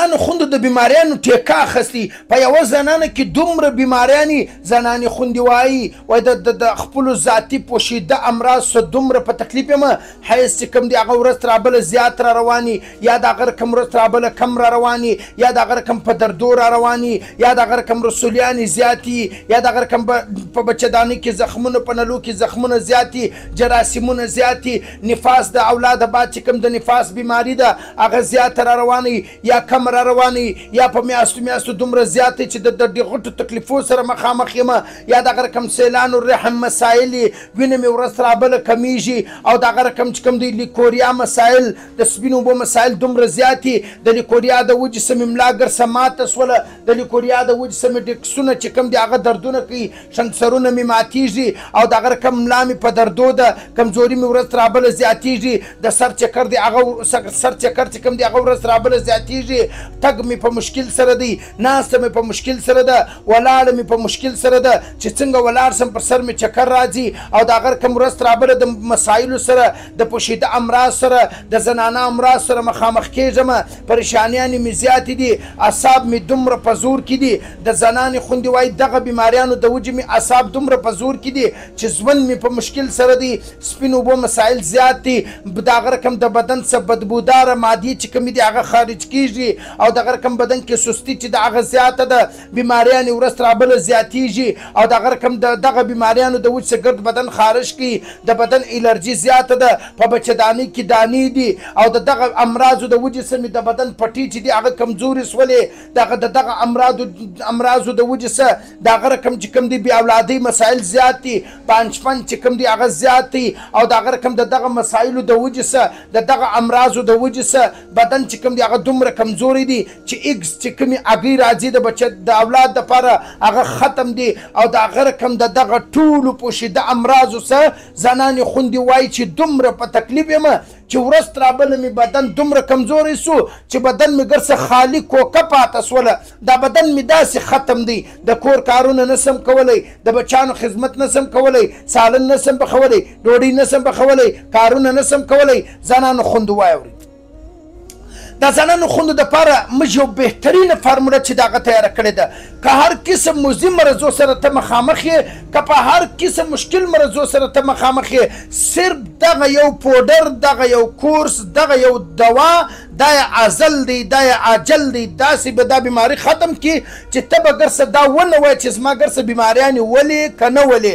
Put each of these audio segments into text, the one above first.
زنانو خوندو د بیماریانو ټیکه اخیستې په یوه زنانه کې دومره بیماریانې زنانې خوندې وایي وایي د خپلو ذاتي پوشیده امراض څخه دومره په تکلیف یم حیث چې کوم دی هغه ورځ تر بله زیات را رواني یا د هغه رقم ورځ تر بله کم را رواني یا د هغه رقم په دردو را رواني یا د هغه رقم رسولیانې زیاتي یا د هغه رقم په بچهدانۍ کې زخمونه په نلو کې زخمونه زیاتي جراثیمونه زیاتي نفاس د اولاده بعد چې کوم د نفاس بیماري ده هغه زیاته را رواني یا کم را رواني یا په میاشتو دومره زیاتې چې د غټو تکلیفو سره مخامخ یم یا د هغه رقم سیلان الرحم مسایل وینه مې ورځ تر بله کمیږي او د هغه رقم چې کوم دی لیکوریا مسایل د سپینو اوبو مسایل دومره زیاتې د لیکوریا د وجې څه مې ملا ګرسه ماته شوله د لیکوریا د وجې څه مې ډکسونه چې کوم دی هغه دردونه کوي شنګسرونه مې ماتېږي او د هغه رقم ملا مې په دردو ده کمزوري مې ورځ تر بله زیاتېږي د سر چکر دی هغه سر چکر چې کوم دی هغه ورځ تر بله زیاتېږي تګ مې په مشکل سره دی ناسته مې په مشکل سره ده ولاړه مې په مشکل سره ده چې څنګه ولاړ سم پر سر مې چکر راځي او د هغه رقم ورځ تر بله د مسایلو سره د پوشیده امراض سره د زنانه امراض سره مخامخ کېږم پریشانیانې مې زیاتې دي اعصاب مې دومره په زور کې دي د زنانې خوندې وایي دغه بیماریانو د وجې مې اعصاب دومره په زور کې دي چې ژوند مې په مشکل سره دی سپین اوبو مسایل زیات دي د هغه رقم د بدن څه بدبوداره مادې چې کومې دي هغه خارج کېږي او د هغه رقم بدن کې سستي چې د هغه زیاته ده بیماریانې ورځ تر بله زیاتېږي او د هغه رقم دغه بیماریانو د وجې څه ګرد بدن خارج کړي د بدن الرجي زیاته ده په بچهدانۍ کې دانې دي او د دغه امراضو د وجې څه مې د بدن پټۍ چې دي هغه کمزوري شولې د دغه امراضو د وجې څه د هغه رقم چې کوم دي بې اولادۍ مسایل زیات دي پنچپن چې کوم دي هغه زیات دي او د هغه رقم د دغه مسایلو د وجې څه د دغه امراضو د وجې څه بدن چې کوم دي هغه دومره کمزوري دي چې ایګز چې کومې هګۍ راځي د بچه د اولاد دپاره هغه ختم دي او د هغه رقم د دغه ټولو پوشیده امراضو څه زنانې خوندې وایي چې دومره په تکلیف یم چې ورځ تر بله مې بدن دومره کمزوری سو چې بدن مې ګرڅه خالي کوکه پاته سوله دا بدن مې داسې ختم دی د کور کارونه نسم کولی د بچانو خدمت نسم کولی سالن نسم پخولی ډوډۍ نسم پخولی کارونه نسم کولی زنانو خوندو واوري د زنانو خوندو دپاره موږ یو بهترینه فارموله چې د هغه تیاره کړې ده که هر قسم موضوع مرضو سره ته مخامخ یې که په هر قسم مشکل مرضو سره ته مخامخ یې صرف دغه یو پوډر دغه یو کورس دغه یو دوا دا یې عزل دی دا یې عاجل دی داسې به دا بیماري ختم کړي چې ته به ګرڅه دا ونه وایې چې زما ګرڅه بیماریانې ولې که نه ولې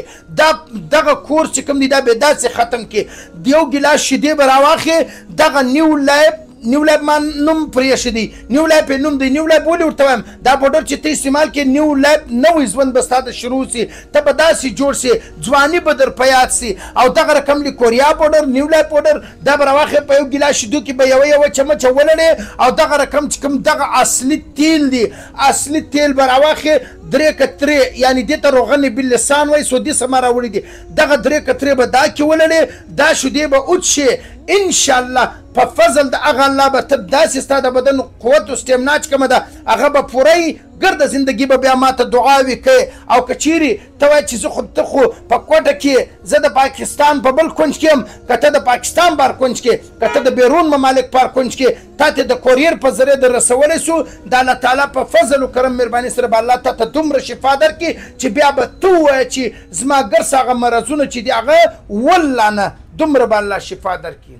دغه کورس چې کوم دی دا به داسې ختم کړي د یو ګیلاس شیدې به راواخلې دغه نیو لایب ما نوم پرېښی دی نیو لایب یې نوم دی نیو لایب ولې ورته وایم دا پوډر چې ته استعمال کړې نیو لایب نوی ژوند به ستا د شروع سي ته به داسې جوړ سي ځواني به در په یاد سي او دغه رقم لیکوریا پوډر نیو لایب پوډر دا به راواخلې په یو ګیلاس شیدو کې به یوه چمچه ولړې او دغه رقم چې کوم دغه اصلي تیل دی اصلي تیل به راواخلې 3 کترې یعنې دې ته روغن باللسان وایي سعودي سما راوړي دي دغه 3 کترې به دا کې ولړې دا شیدې به وڅښې انشاءالله په فضل د هغه الله به ته داسې ستا د بدن قوت و سټیمنا چې کومه ده هغه به پوره وي ګرده زندګي به بیا ماته دعاوې کوې او که چیرې ته وایې چې ته خو په کوټه کې زه د پاکستان په بل کونج کې یم که ته د پاکستان بار کونج کې که ته د بیرون ممالک بار کونج کې تا ته د کوریر په ذریعه در رسولی سو د الله تعالی په فضل و کرم مهرباني سره به الله تا ته دومره شفا درکړي چې بیا به ته ووایې چې زما ګرڅ هغه مرضونه چې دي هغه والله نه دومره به الله شفا درکړي